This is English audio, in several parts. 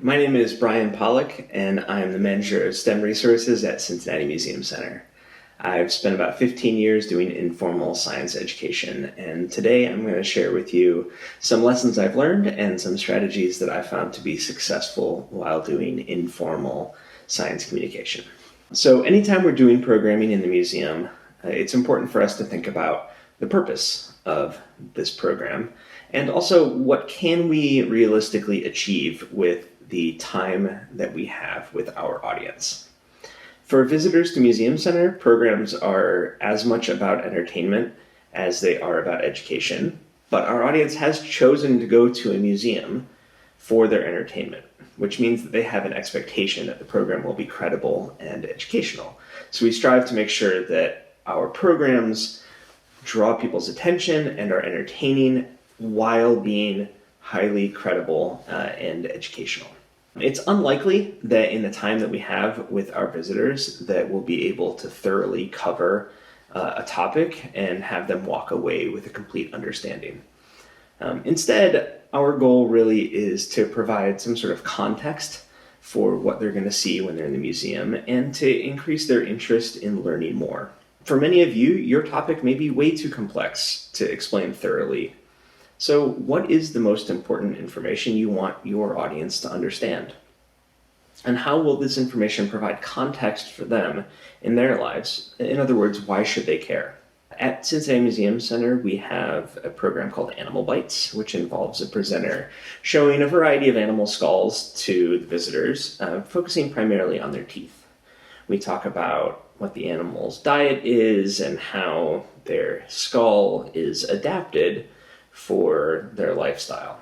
My name is Brian Pollock, and I'm the manager of STEM resources at Cincinnati Museum Center. I've spent about 15 years doing informal science education, and today I'm going to share with you some lessons I've learned and some strategies that I found to be successful while doing informal science communication. So anytime we're doing programming in the museum, it's important for us to think about the purpose of this program and also what can we realistically achieve with the time that we have with our audience. For visitors to Museum Center, programs are as much about entertainment as they are about education, but our audience has chosen to go to a museum for their entertainment, which means that they have an expectation that the program will be credible and educational. So we strive to make sure that our programs draw people's attention and are entertaining while being highly credible and educational. It's unlikely that in the time that we have with our visitors that we'll be able to thoroughly cover a topic and have them walk away with a complete understanding. Instead, our goal really is to provide some sort of context for what they're going to see when they're in the museum and to increase their interest in learning more. For many of you, your topic may be way too complex to explain thoroughly. So what is the most important information you want your audience to understand? And how will this information provide context for them in their lives? In other words, why should they care? At Cincinnati Museum Center, we have a program called Animal Bites, which involves a presenter showing a variety of animal skulls to the visitors, focusing primarily on their teeth. We talk about what the animal's diet is and how their skull is adapted for their lifestyle.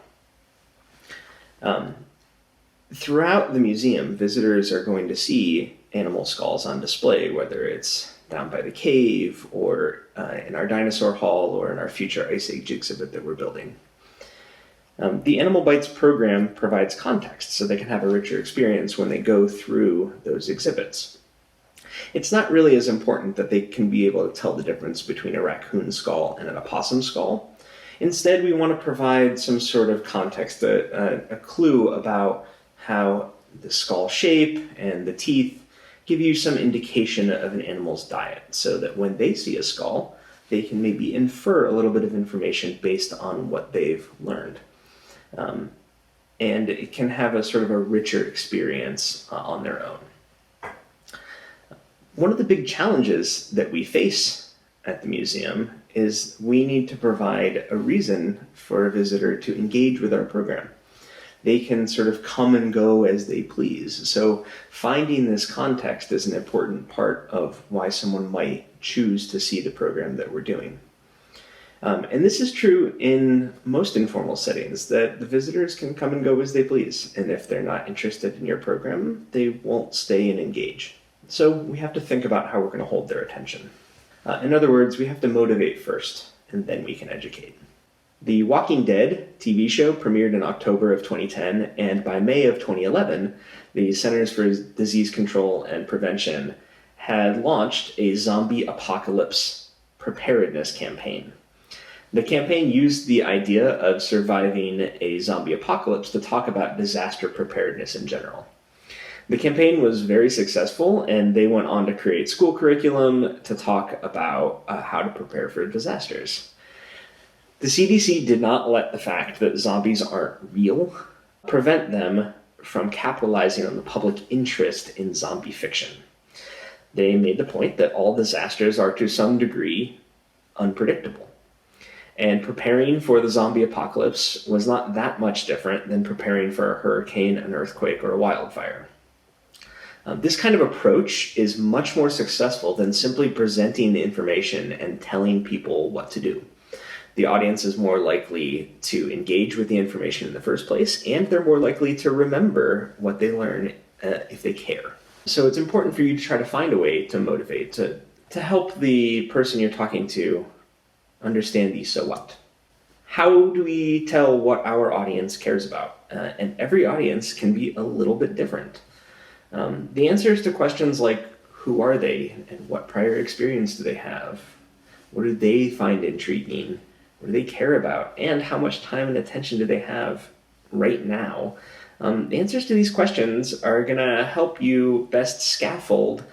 Throughout the museum, visitors are going to see animal skulls on display, whether it's down by the cave or in our dinosaur hall or in our future Ice Age exhibit that we're building. The Animal Bites program provides context so they can have a richer experience when they go through those exhibits. It's not really as important that they can be able to tell the difference between a raccoon skull and an opossum skull. Instead, we want to provide some sort of context, a clue about how the skull shape and the teeth give you some indication of an animal's diet, so that when they see a skull, they can maybe infer a little bit of information based on what they've learned. And it can have a sort of a richer experience on their own. One of the big challenges that we face at the museum is we need to provide a reason for a visitor to engage with our program. They can sort of come and go as they please. So finding this context is an important part of why someone might choose to see the program that we're doing. And this is true in most informal settings, that the visitors can come and go as they please. And if they're not interested in your program, they won't stay and engage. So we have to think about how we're going to hold their attention. In other words, we have to motivate first, and then we can educate. The Walking Dead TV show premiered in October of 2010, and by May of 2011, the Centers for Disease Control and Prevention had launched a zombie apocalypse preparedness campaign. The campaign used the idea of surviving a zombie apocalypse to talk about disaster preparedness in general. The campaign was very successful, and they went on to create school curriculum to talk about how to prepare for disasters. The CDC did not let the fact that zombies aren't real prevent them from capitalizing on the public interest in zombie fiction. They made the point that all disasters are to some degree unpredictable. And preparing for the zombie apocalypse was not that much different than preparing for a hurricane, an earthquake, or a wildfire. This kind of approach is much more successful than simply presenting the information and telling people what to do. The audience is more likely to engage with the information in the first place, and they're more likely to remember what they learn if they care. So it's important for you to try to find a way to motivate, to help the person you're talking to understand the so what. How do we tell what our audience cares about? And every audience can be a little bit different. The answers to questions like, who are they and what prior experience do they have? What do they find intriguing? What do they care about? And how much time and attention do they have right now The answers to these questions are going to help you best scaffold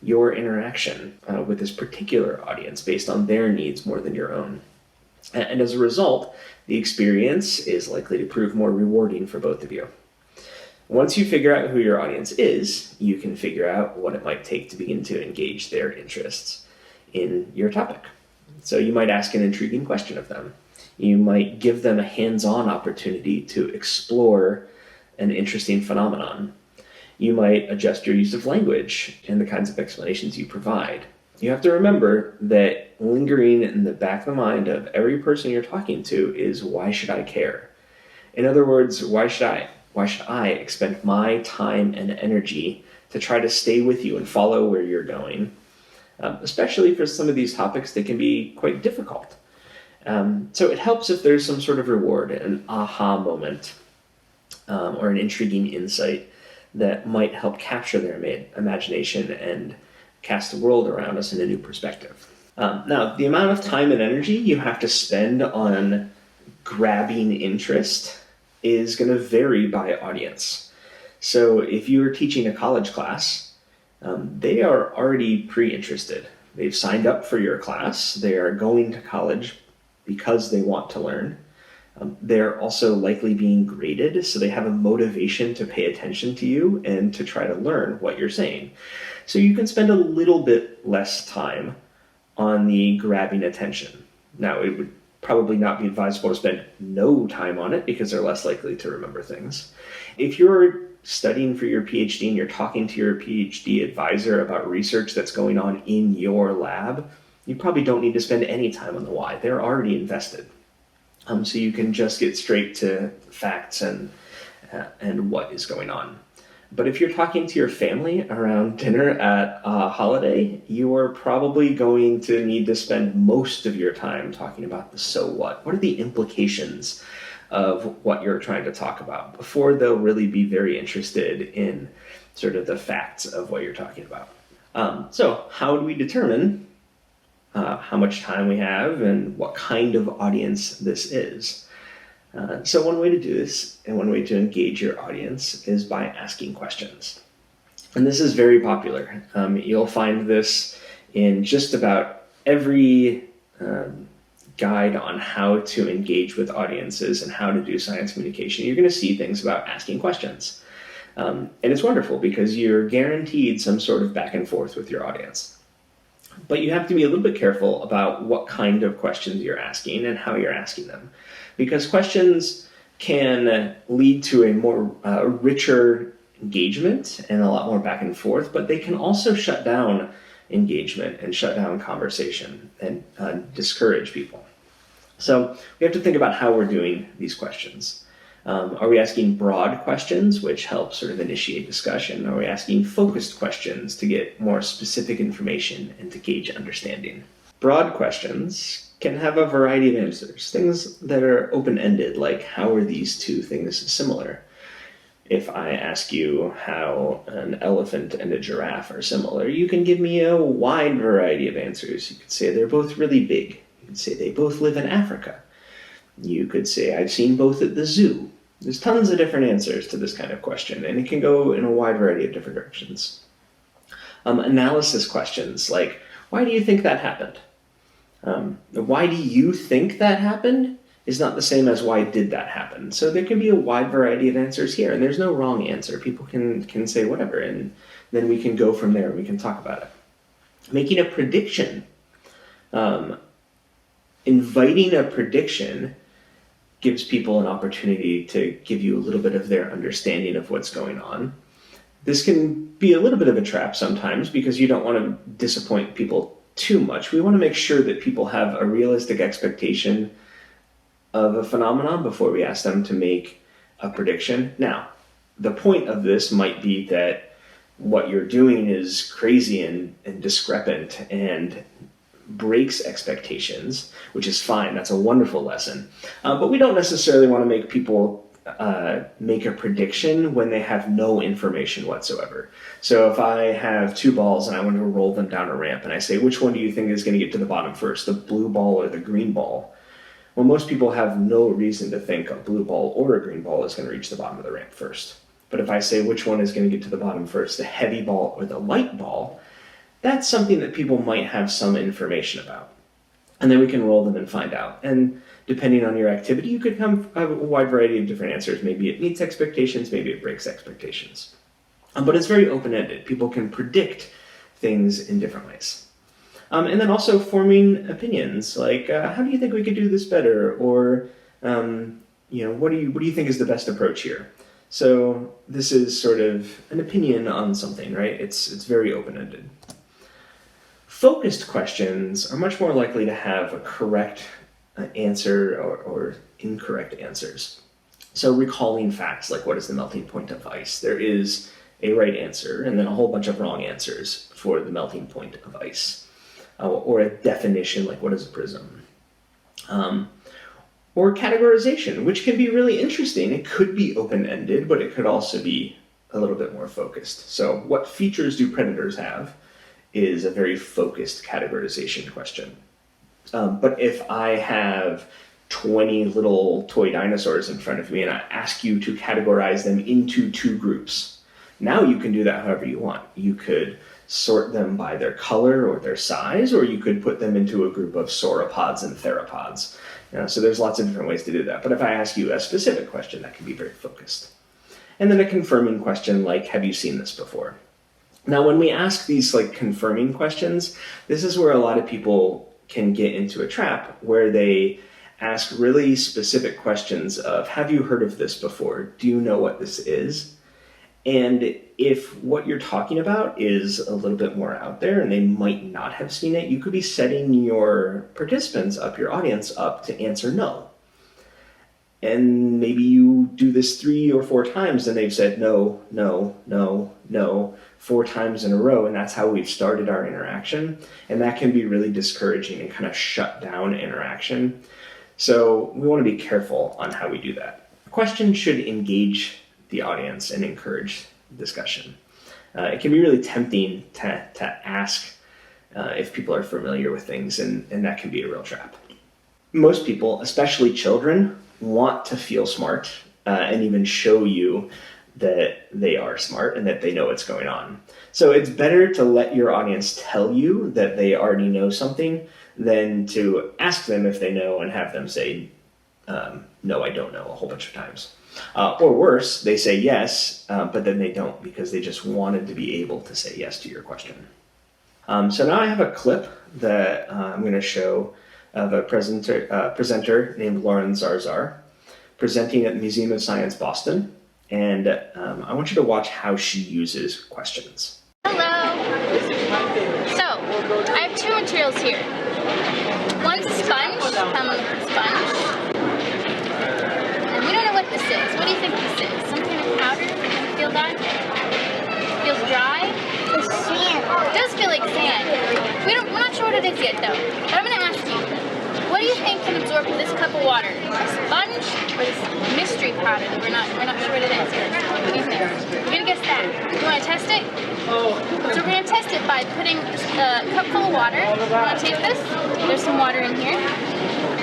your interaction with this particular audience based on their needs more than your own. And as a result, the experience is likely to prove more rewarding for both of you. Once you figure out who your audience is, you can figure out what it might take to begin to engage their interests in your topic. So you might ask an intriguing question of them. You might give them a hands-on opportunity to explore an interesting phenomenon. You might adjust your use of language and the kinds of explanations you provide. You have to remember that lingering in the back of the mind of every person you're talking to is, why should I care? In other words, why should I expend my time and energy to try to stay with you and follow where you're going? Especially for some of these topics, they can be quite difficult. So it helps if there's some sort of reward, an aha moment, or an intriguing insight that might help capture their imagination and cast the world around us in a new perspective. Now, the amount of time and energy you have to spend on grabbing interest is going to vary by audience. So if you're teaching a college class, they are already pre-interested. They've signed up for your class. They are going to college because they want to learn. They're also likely being graded, so they have a motivation to pay attention to you and to try to learn what you're saying. So you can spend a little bit less time on the grabbing attention. Now, it would probably not be advisable to spend no time on it because they're less likely to remember things. If you're studying for your PhD and you're talking to your PhD advisor about research that's going on in your lab, you probably don't need to spend any time on the why. They're already invested. So you can just get straight to facts and what is going on. But if you're talking to your family around dinner at a holiday, you are probably going to need to spend most of your time talking about the so what. What are the implications of what you're trying to talk about before they'll really be very interested in sort of the facts of what you're talking about. So how do we determine how much time we have and what kind of audience this is? So one way to do this and one way to engage your audience is by asking questions. And this is very popular. You'll find this in just about every guide on how to engage with audiences and how to do science communication. You're going to see things about asking questions. And it's wonderful because you're guaranteed some sort of back and forth with your audience. But you have to be a little bit careful about what kind of questions you're asking and how you're asking them. Because questions can lead to a more richer engagement and a lot more back and forth, but they can also shut down engagement and shut down conversation and discourage people. So we have to think about how we're doing these questions. Are we asking broad questions, which help sort of initiate discussion? Are we asking focused questions to get more specific information and to gauge understanding? Broad questions can have a variety of answers, things that are open-ended, like how are these two things similar? If I ask you how an elephant and a giraffe are similar, you can give me a wide variety of answers. You could say they're both really big. You could say they both live in Africa. You could say I've seen both at the zoo. There's tons of different answers to this kind of question, and it can go in a wide variety of different directions. Analysis questions like, why do you think that happened? Why do you think that happened is not the same as why did that happen. So there can be a wide variety of answers here, and there's no wrong answer. People can say whatever, and then we can go from there. We can talk about it. Making a prediction. Inviting a prediction gives people an opportunity to give you a little bit of their understanding of what's going on. This can be a little bit of a trap sometimes because you don't want to disappoint people too much. We want to make sure that people have a realistic expectation of a phenomenon before we ask them to make a prediction. Now, the point of this might be that what you're doing is crazy and discrepant and breaks expectations, which is fine. That's a wonderful lesson. But we don't necessarily want to make people make a prediction when they have no information whatsoever. So if I have two balls and I want to roll them down a ramp and I say, which one do you think is going to get to the bottom first, the blue ball or the green ball? Well, most people have no reason to think a blue ball or a green ball is going to reach the bottom of the ramp first. But if I say which one is going to get to the bottom first, the heavy ball or the light ball, that's something that people might have some information about. And then we can roll them and find out. And depending on your activity, you could have a wide variety of different answers. Maybe it meets expectations, maybe it breaks expectations. But it's very open-ended. People can predict things in different ways. And then also forming opinions, like how do you think we could do this better, or what do you think is the best approach here? So this is sort of an opinion on something, right? It's very open-ended. Focused questions are much more likely to have a correct answer or incorrect answers. So recalling facts, like what is the melting point of ice? There is a right answer and then a whole bunch of wrong answers for the melting point of ice. Or a definition, like what is a prism? Or categorization, which can be really interesting. It could be open-ended, but it could also be a little bit more focused. So what features do predators have is a very focused categorization question. But if I have 20 little toy dinosaurs in front of me and I ask you to categorize them into 2 groups, now you can do that however you want. You could sort them by their color or their size, or you could put them into a group of sauropods and theropods. So there's lots of different ways to do that. But if I ask you a specific question, that can be very focused. And then a confirming question like, have you seen this before? Now, when we ask these like confirming questions, this is where a lot of people can get into a trap where they ask really specific questions of, have you heard of this before? Do you know what this is? And if what you're talking about is a little bit more out there and they might not have seen it, you could be setting your participants up, your audience up, to answer no. And maybe you do this 3 or 4 times and they've said no, no, no, no, 4 times in a row, and that's how we've started our interaction. And that can be really discouraging and kind of shut down interaction. So we want to be careful on how we do that. A question should engage the audience and encourage discussion. It can be really tempting to ask if people are familiar with things, and that can be a real trap. Most people, especially children, want to feel smart and even show you that they are smart and that they know what's going on. So it's better to let your audience tell you that they already know something than to ask them if they know and have them say, no, I don't know, a whole bunch of times. Or worse, they say yes, but then they don't because they just wanted to be able to say yes to your question. So now I have a clip that I'm going to show of a presenter named Lauren Zarzar presenting at the Museum of Science, Boston. And I want you to watch how she uses questions. Hello! So, I have 2 materials here. One's sponge, sponge. And we don't know what this is. What do you think this is? Some kind of powder? Can you feel that? Feels dry? It's sand. It does feel like sand. We're not sure what it is yet though. But I'm going to ask you, what do you think can absorb this cup of water? A sponge or this mystery powder that we're not sure what it is? What do you think? We're going to guess that. You want to test it? So we're going to test it by putting a cup full of water. You want to taste this? There's some water in here.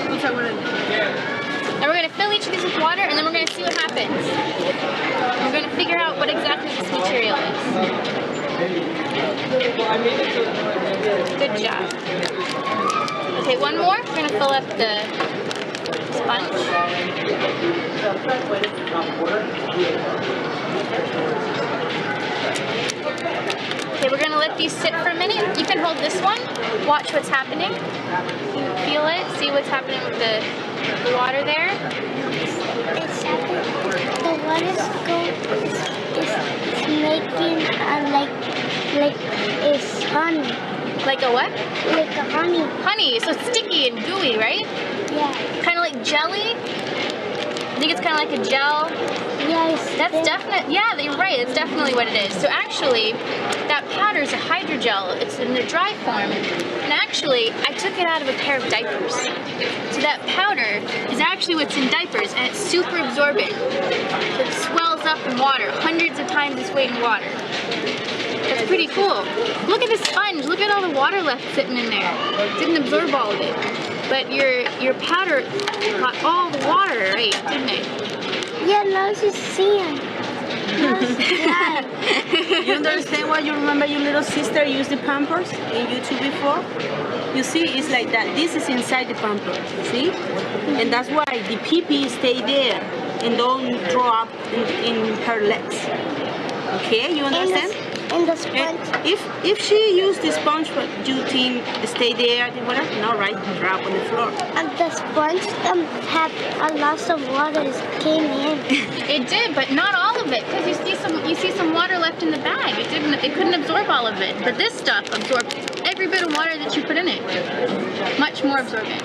We'll try one of them. And we're going to fill each of these with water, and then we're going to see what happens. We're going to figure out what exactly this material is. Good job. Okay, one more. We're going to fill up the sponge. Okay, we're going to let these sit for a minute. You can hold this one. Watch what's happening. Feel it. See what's happening with the water there. It's the water is making like it's honey. Like a what? Like a honey. Honey. So it's sticky and gooey, right? Yeah. Kind of like jelly. I think it's kind of like a gel. Yes. That's definitely, yeah, you're right. It's definitely what it is. So actually, that powder is a hydrogel. It's in the dry form. And actually, I took it out of a pair of diapers. So that powder is actually what's in diapers, and it's super absorbent. It swells up in water, hundreds of times its weight in water. That's pretty cool. Look at the sponge. Look at all the water left sitting in there. It didn't absorb all of it. But your powder got all the water, right? Didn't it? Yeah, now it's just sand. Now it's dry. You understand why you remember your little sister used the Pampers in YouTube before? You see, it's like that. This is inside the Pampers, see? And that's why the pee-pee stay there and don't drop in her legs. Okay, you understand? And the sponge. If she used the sponge, but you think stay there, whatever, no, right? Drop on the floor. And the sponge had a lot of water came in. It did, but not all of it, because you see some water left in the bag. It couldn't absorb all of it. But this stuff absorbed every bit of water that you put in it. Much more absorbent.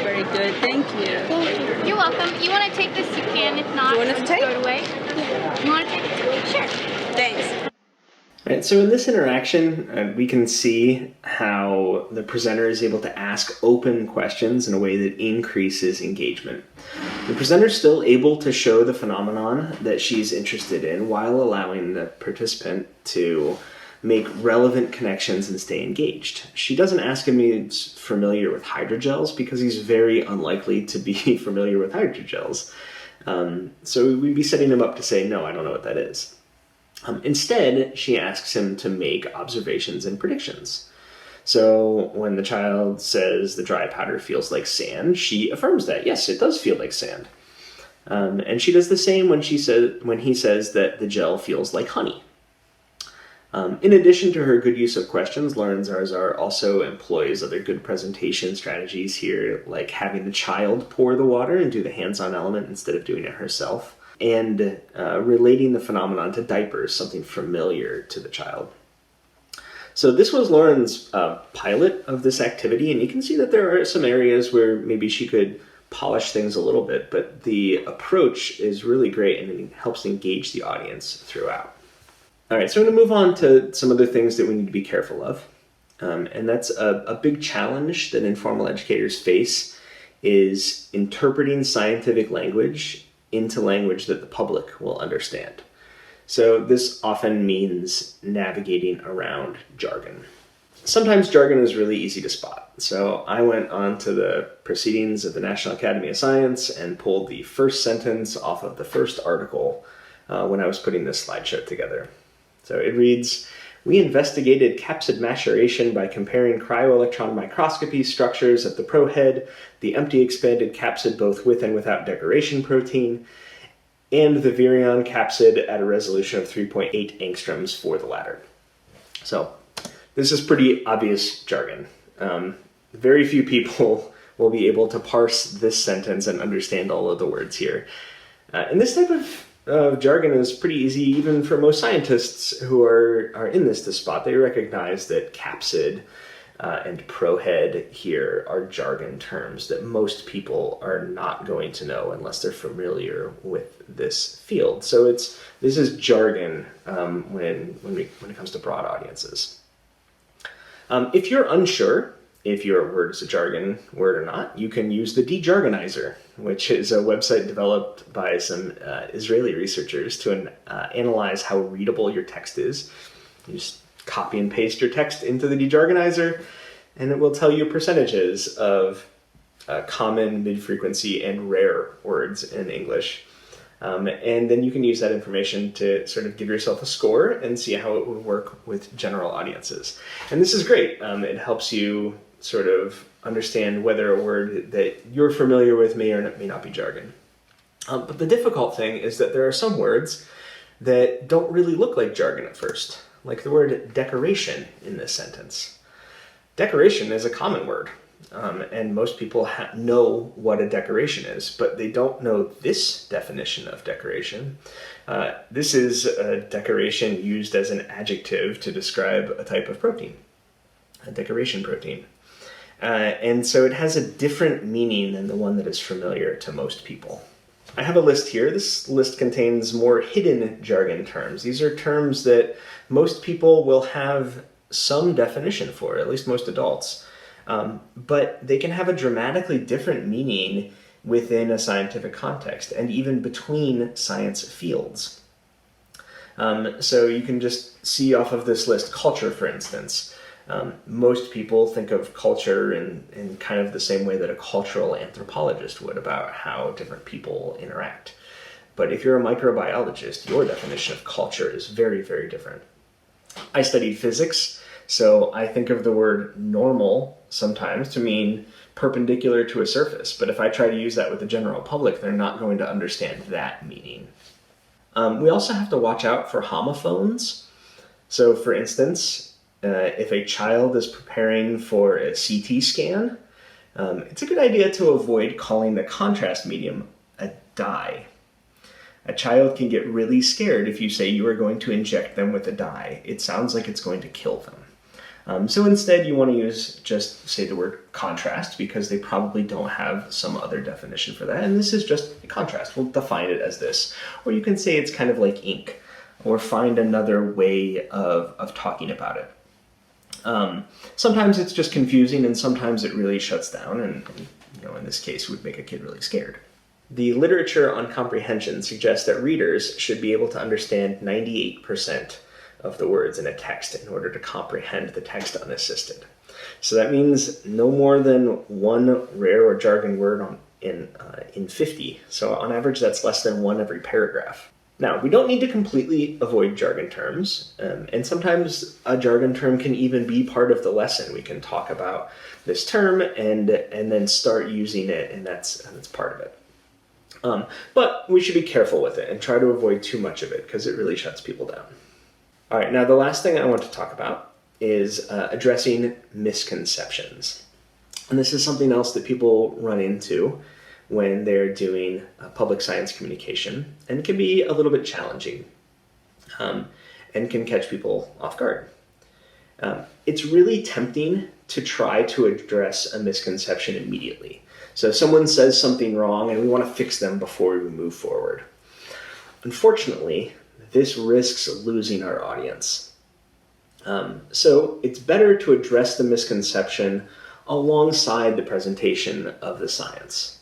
Very good, thank you. Thank you. You're welcome. You want to take this, you can. If not, You want us to take? throw it away. You want to take it? Sure. Thanks. Right, so in this interaction, we can see how the presenter is able to ask open questions in a way that increases engagement. The presenter is still able to show the phenomenon that she's interested in while allowing the participant to make relevant connections and stay engaged. She doesn't ask him if he's familiar with hydrogels because he's very unlikely to be familiar with hydrogels. So we'd be setting him up to say, no, I don't know what that is. Instead, she asks him to make observations and predictions. So when the child says the dry powder feels like sand, she affirms that, yes, it does feel like sand. And she does the same when he says that the gel feels like honey. In addition to her good use of questions, Lauren Zarzar also employs other good presentation strategies here, like having the child pour the water and do the hands-on element instead of doing it herself, and relating the phenomenon to diapers, something familiar to the child. So this was Lauren's pilot of this activity, and you can see that there are some areas where maybe she could polish things a little bit, but the approach is really great and it helps engage the audience throughout. All right, so I'm going to move on to some other things that we need to be careful of. And that's a big challenge that informal educators face is interpreting scientific language into language that the public will understand. So this often means navigating around jargon. Sometimes jargon is really easy to spot. So I went on to the Proceedings of the National Academy of Science and pulled the first sentence off of the first article when I was putting this slideshow together. So it reads, "We investigated capsid maturation by comparing cryo-electron microscopy structures of the prohead, the empty expanded capsid both with and without decoration protein, and the virion capsid at a resolution of 3.8 angstroms for the latter." So this is pretty obvious jargon. Very few people will be able to parse this sentence and understand all of the words here. And this type of jargon is pretty easy even for most scientists who are in this to spot. They recognize that capsid and prohead here are jargon terms that most people are not going to know unless they're familiar with this field. So this is jargon when it comes to broad audiences. If you're unsure if your word is a jargon word or not, you can use the Dejargonizer, which is a website developed by some Israeli researchers to analyze how readable your text is. You just copy and paste your text into the Dejargonizer, and it will tell you percentages of common, mid-frequency, and rare words in English. And then you can use that information to sort of give yourself a score and see how it would work with general audiences. And this is great. It helps you sort of understand whether a word that you're familiar with may or may not be jargon. But the difficult thing is that there are some words that don't really look like jargon at first, like the word decoration in this sentence. Decoration is a common word, and most people know what a decoration is, but they don't know this definition of decoration. This is a decoration used as an adjective to describe a type of protein, a decoration protein. And so it has a different meaning than the one that is familiar to most people. I have a list here. This list contains more hidden jargon terms. These are terms that most people will have some definition for, at least most adults. But they can have a dramatically different meaning within a scientific context and even between science fields. So you can just see off of this list culture, for instance. Most people think of culture in kind of the same way that a cultural anthropologist would about how different people interact. But if you're a microbiologist, your definition of culture is very, very different. I studied physics, so I think of the word normal sometimes to mean perpendicular to a surface. But if I try to use that with the general public, they're not going to understand that meaning. We also have to watch out for homophones. So for instance, if a child is preparing for a CT scan, it's a good idea to avoid calling the contrast medium a dye. A child can get really scared if you say you are going to inject them with a dye. It sounds like it's going to kill them. So instead you want to just say the word contrast, because they probably don't have some other definition for that. And this is just a contrast. We'll define it as this. Or you can say it's kind of like ink, or find another way of talking about it. Sometimes it's just confusing, and sometimes it really shuts down, and in this case would make a kid really scared. The literature on comprehension suggests that readers should be able to understand 98% of the words in a text in order to comprehend the text unassisted. So that means no more than one rare or jargon word in 50. So on average, that's less than one every paragraph. Now, we don't need to completely avoid jargon terms, and sometimes a jargon term can even be part of the lesson. We can talk about this term and then start using it, and that's part of it. But we should be careful with it and try to avoid too much of it, because it really shuts people down. All right, now the last thing I want to talk about is addressing misconceptions. And this is something else that people run into when they're doing public science communication, and it can be a little bit challenging and can catch people off guard. It's really tempting to try to address a misconception immediately. So someone says something wrong and we want to fix them before we move forward. Unfortunately, this risks losing our audience. So it's better to address the misconception alongside the presentation of the science.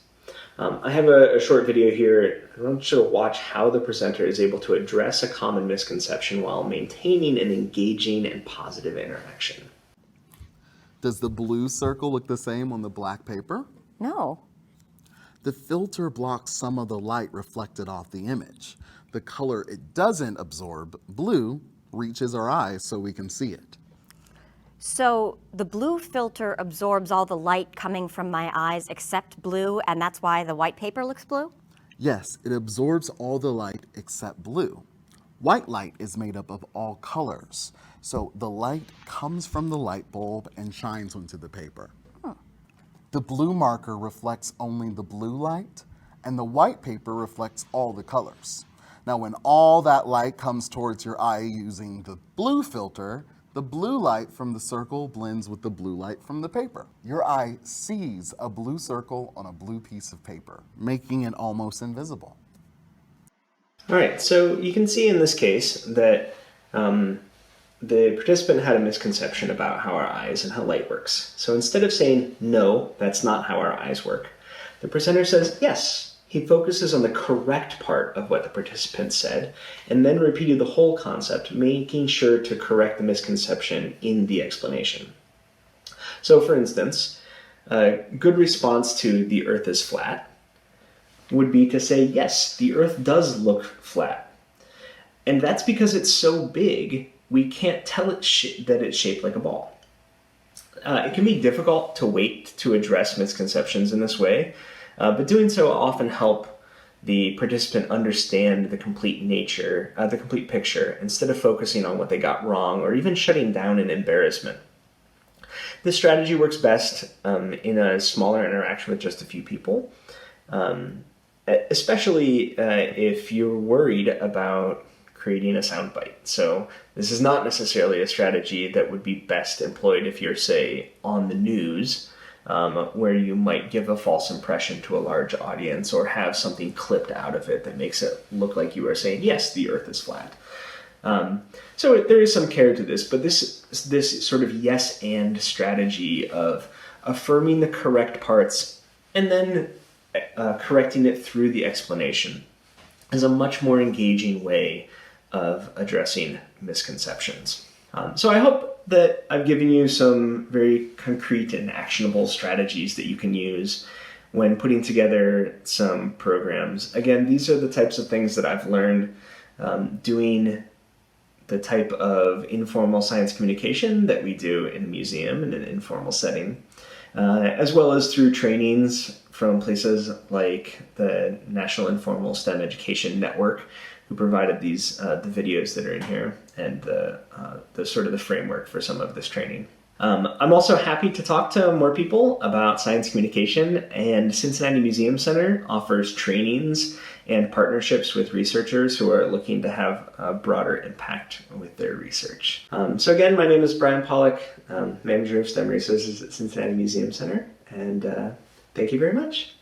I have a short video here. I want you to watch how the presenter is able to address a common misconception while maintaining an engaging and positive interaction. Does the blue circle look the same on the black paper? No. The filter blocks some of the light reflected off the image. The color it doesn't absorb, blue, reaches our eyes so we can see it. So the blue filter absorbs all the light coming from my eyes except blue, and that's why the white paper looks blue? Yes, it absorbs all the light except blue. White light is made up of all colors, so the light comes from the light bulb and shines onto the paper. The blue marker reflects only the blue light, and the white paper reflects all the colors. Now, when all that light comes towards your eye using the blue filter, the blue light from the circle blends with the blue light from the paper. Your eye sees a blue circle on a blue piece of paper, making it almost invisible. All right, so you can see in this case that the participant had a misconception about how our eyes and how light works. So instead of saying, no, that's not how our eyes work, the presenter says, yes. He focuses on the correct part of what the participant said, and then repeated the whole concept, making sure to correct the misconception in the explanation. So for instance, a good response to the Earth is flat would be to say, yes, the Earth does look flat. And that's because it's so big, we can't tell it that it's shaped like a ball. It can be difficult to wait to address misconceptions in this way, but doing so will often help the participant understand the complete nature, the complete picture, instead of focusing on what they got wrong or even shutting down in embarrassment. This strategy works best in a smaller interaction with just a few people, especially if you're worried about creating a soundbite. So this is not necessarily a strategy that would be best employed if you're, say, on the news, where you might give a false impression to a large audience or have something clipped out of it that makes it look like you are saying, yes, the Earth is flat. So there is some care to this, but this sort of yes and strategy of affirming the correct parts and then correcting it through the explanation is a much more engaging way of addressing misconceptions. So I hope that I've given you some very concrete and actionable strategies that you can use when putting together some programs. Again, these are the types of things that I've learned doing the type of informal science communication that we do in a museum in an informal setting, as well as through trainings from places like the National Informal STEM Education Network, who provided these the videos that are in here and the sort of the framework for some of this training. I'm also happy to talk to more people about science communication, and Cincinnati Museum Center offers trainings and partnerships with researchers who are looking to have a broader impact with their research. So again, my name is Brian Pollock, Manager of STEM Resources at Cincinnati Museum Center, and thank you very much.